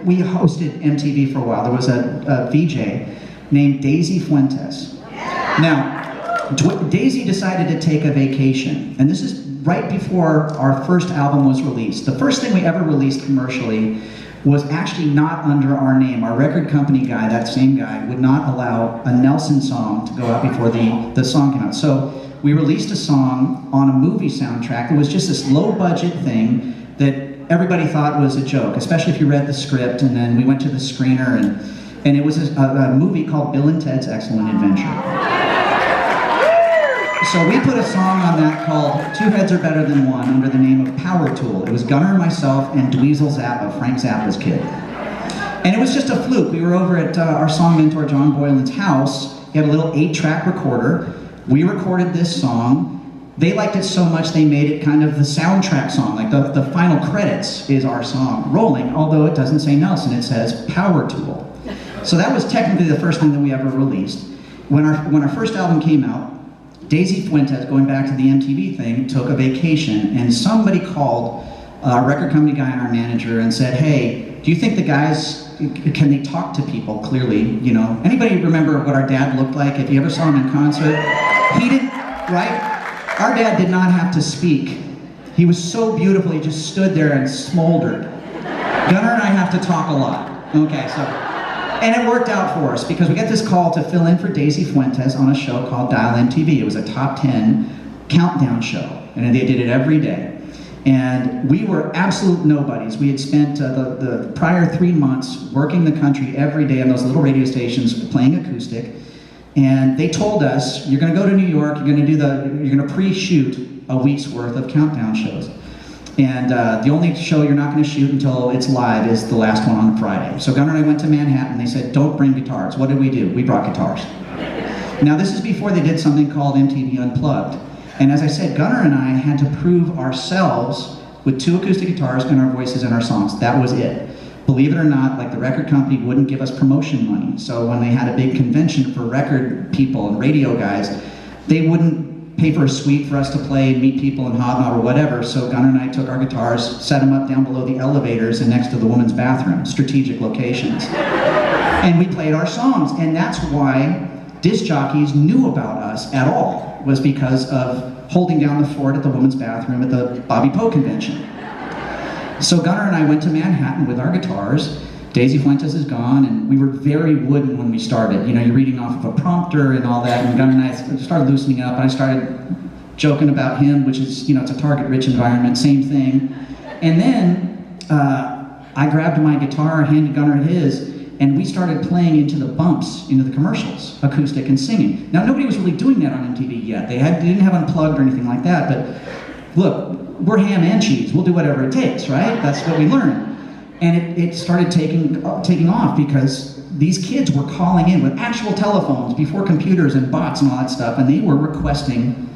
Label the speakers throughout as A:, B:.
A: we hosted MTV for a while. There was a VJ named Daisy Fuentes. Now, Daisy decided to take a vacation, and this is right before our first album was released. The first thing we ever released commercially was actually not under our name. Our record company guy, that same guy, would not allow a Nelson song to go out before the song came out. So we released a song on a movie soundtrack. It was just this low-budget thing that everybody thought was a joke, especially if you read the script, and then we went to the screener, and it was a movie called Bill and Ted's Excellent Adventure. So we put a song on that called Two Heads Are Better Than One under the name of Power Tool. It was Gunnar and myself and Dweezil Zappa, Frank Zappa's kid. And it was just a fluke. We were over at our song mentor John Boylan's house. He had a little 8-track recorder. We recorded this song. They liked it so much they made it kind of the soundtrack song, like the final credits is our song rolling, although it doesn't say Nelson, it says Power Tool. So that was technically the first thing that we ever released. When our first album came out, Daisy Fuentes, going back to the MTV thing, took a vacation, and somebody called our record company guy and our manager and said, hey, do you think the guys, can they talk to people clearly, you know? Anybody remember what our dad looked like if you ever saw him in concert? He didn't, right? Our dad did not have to speak. He was so beautiful, he just stood there and smoldered. Gunnar and I have to talk a lot. Okay, so. And it worked out for us because we got this call to fill in for Daisy Fuentes on a show called Dial MTV. It was a top 10 countdown show, and they did it every day. And we were absolute nobodies. We had spent the prior 3 months working the country every day on those little radio stations playing acoustic. And they told us, you're going to go to New York, you're going to pre-shoot a week's worth of countdown shows. And the only show you're not going to shoot until it's live is the last one on Friday. So Gunnar and I went to Manhattan. They said, don't bring guitars. What did we do? We brought guitars. Now this is before they did something called MTV Unplugged. And as I said, Gunnar and I had to prove ourselves with 2 acoustic guitars and our voices in our songs. That was it. Believe it or not, like the record company wouldn't give us promotion money. So when they had a big convention for record people and radio guys, they wouldn't pay for a suite for us to play and meet people and hobnob or whatever. So Gunnar and I took our guitars, set them up down below the elevators and next to the women's bathroom, strategic locations. And we played our songs. And that's why disc jockeys knew about us at all, was because of holding down the fort at the women's bathroom at the Bobby Poe convention. So Gunnar and I went to Manhattan with our guitars. Daisy Fuentes is gone, and we were very wooden when we started. You know, you're reading off of a prompter and all that, and Gunnar and I started loosening up, and I started joking about him, which is, you know, it's a target-rich environment, same thing. And then I grabbed my guitar, handed Gunnar his, and we started playing into the bumps, into the commercials, acoustic and singing. Now, nobody was really doing that on MTV yet. They didn't have Unplugged or anything like that, but look, we're ham and cheese. We'll do whatever it takes, right? That's what we learned. And it started taking off because these kids were calling in with actual telephones before computers and bots and all that stuff, and they were requesting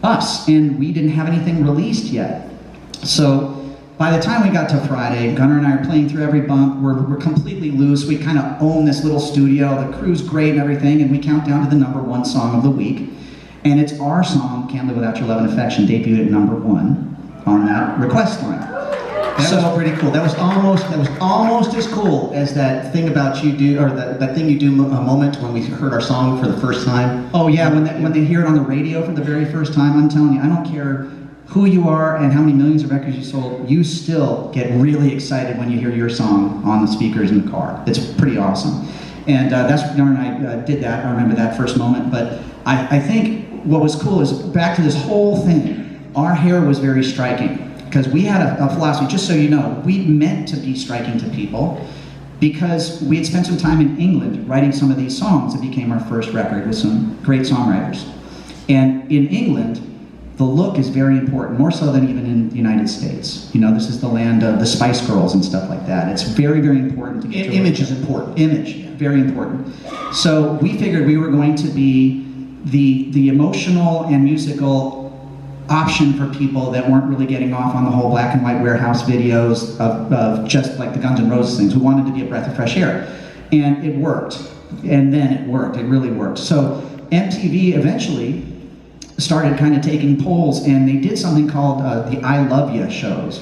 A: us, and we didn't have anything released yet. So by the time we got to Friday, Gunnar and I are playing through every bump. We're completely loose. We kind of own this little studio. The crew's great and everything, and we count down to the #1 song of the week. And it's our song, Can't Live Without Your Love and Affection, debuted at #1 on that request line. That was pretty cool. That was almost as cool as that thing about you do, or that thing you do a moment when we heard our song for the first time. Oh yeah, when they hear it on the radio for the very first time, I'm telling you, I don't care who you are and how many millions of records you sold, you still get really excited when you hear your song on the speakers in the car. It's pretty awesome. And that's Gunnar and I did that. I remember that first moment. But I think what was cool is, back to this whole thing, our hair was very striking. Because we had a philosophy, just so you know, we meant to be striking to people because we had spent some time in England writing some of these songs that became our first record with some great songwriters. And in England, the look is very important, more so than even in the United States. You know, this is the land of the Spice Girls and stuff like that. It's very, very important to get your
B: image is important.
A: Image, yeah, very important. So we figured we were going to be the emotional and musical option for people that weren't really getting off on the whole black and white warehouse videos of just like the Guns N' Roses things. We wanted to be a breath of fresh air. And it worked. And then it worked. It really worked. So MTV eventually started kind of taking polls, and they did something called the I Love Ya shows.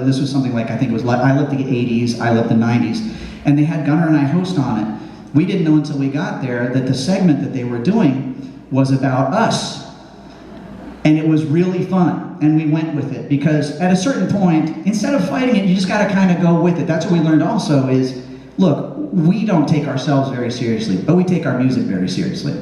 A: This was something like, I think it was I Love the 80s, I Love the 90s, and they had Gunnar and I host on it. We didn't know until we got there that the segment that they were doing was about us. And it was really fun, and we went with it, because at a certain point, instead of fighting it, you just gotta kind of go with it. That's what we learned also is, look, we don't take ourselves very seriously, but we take our music very seriously.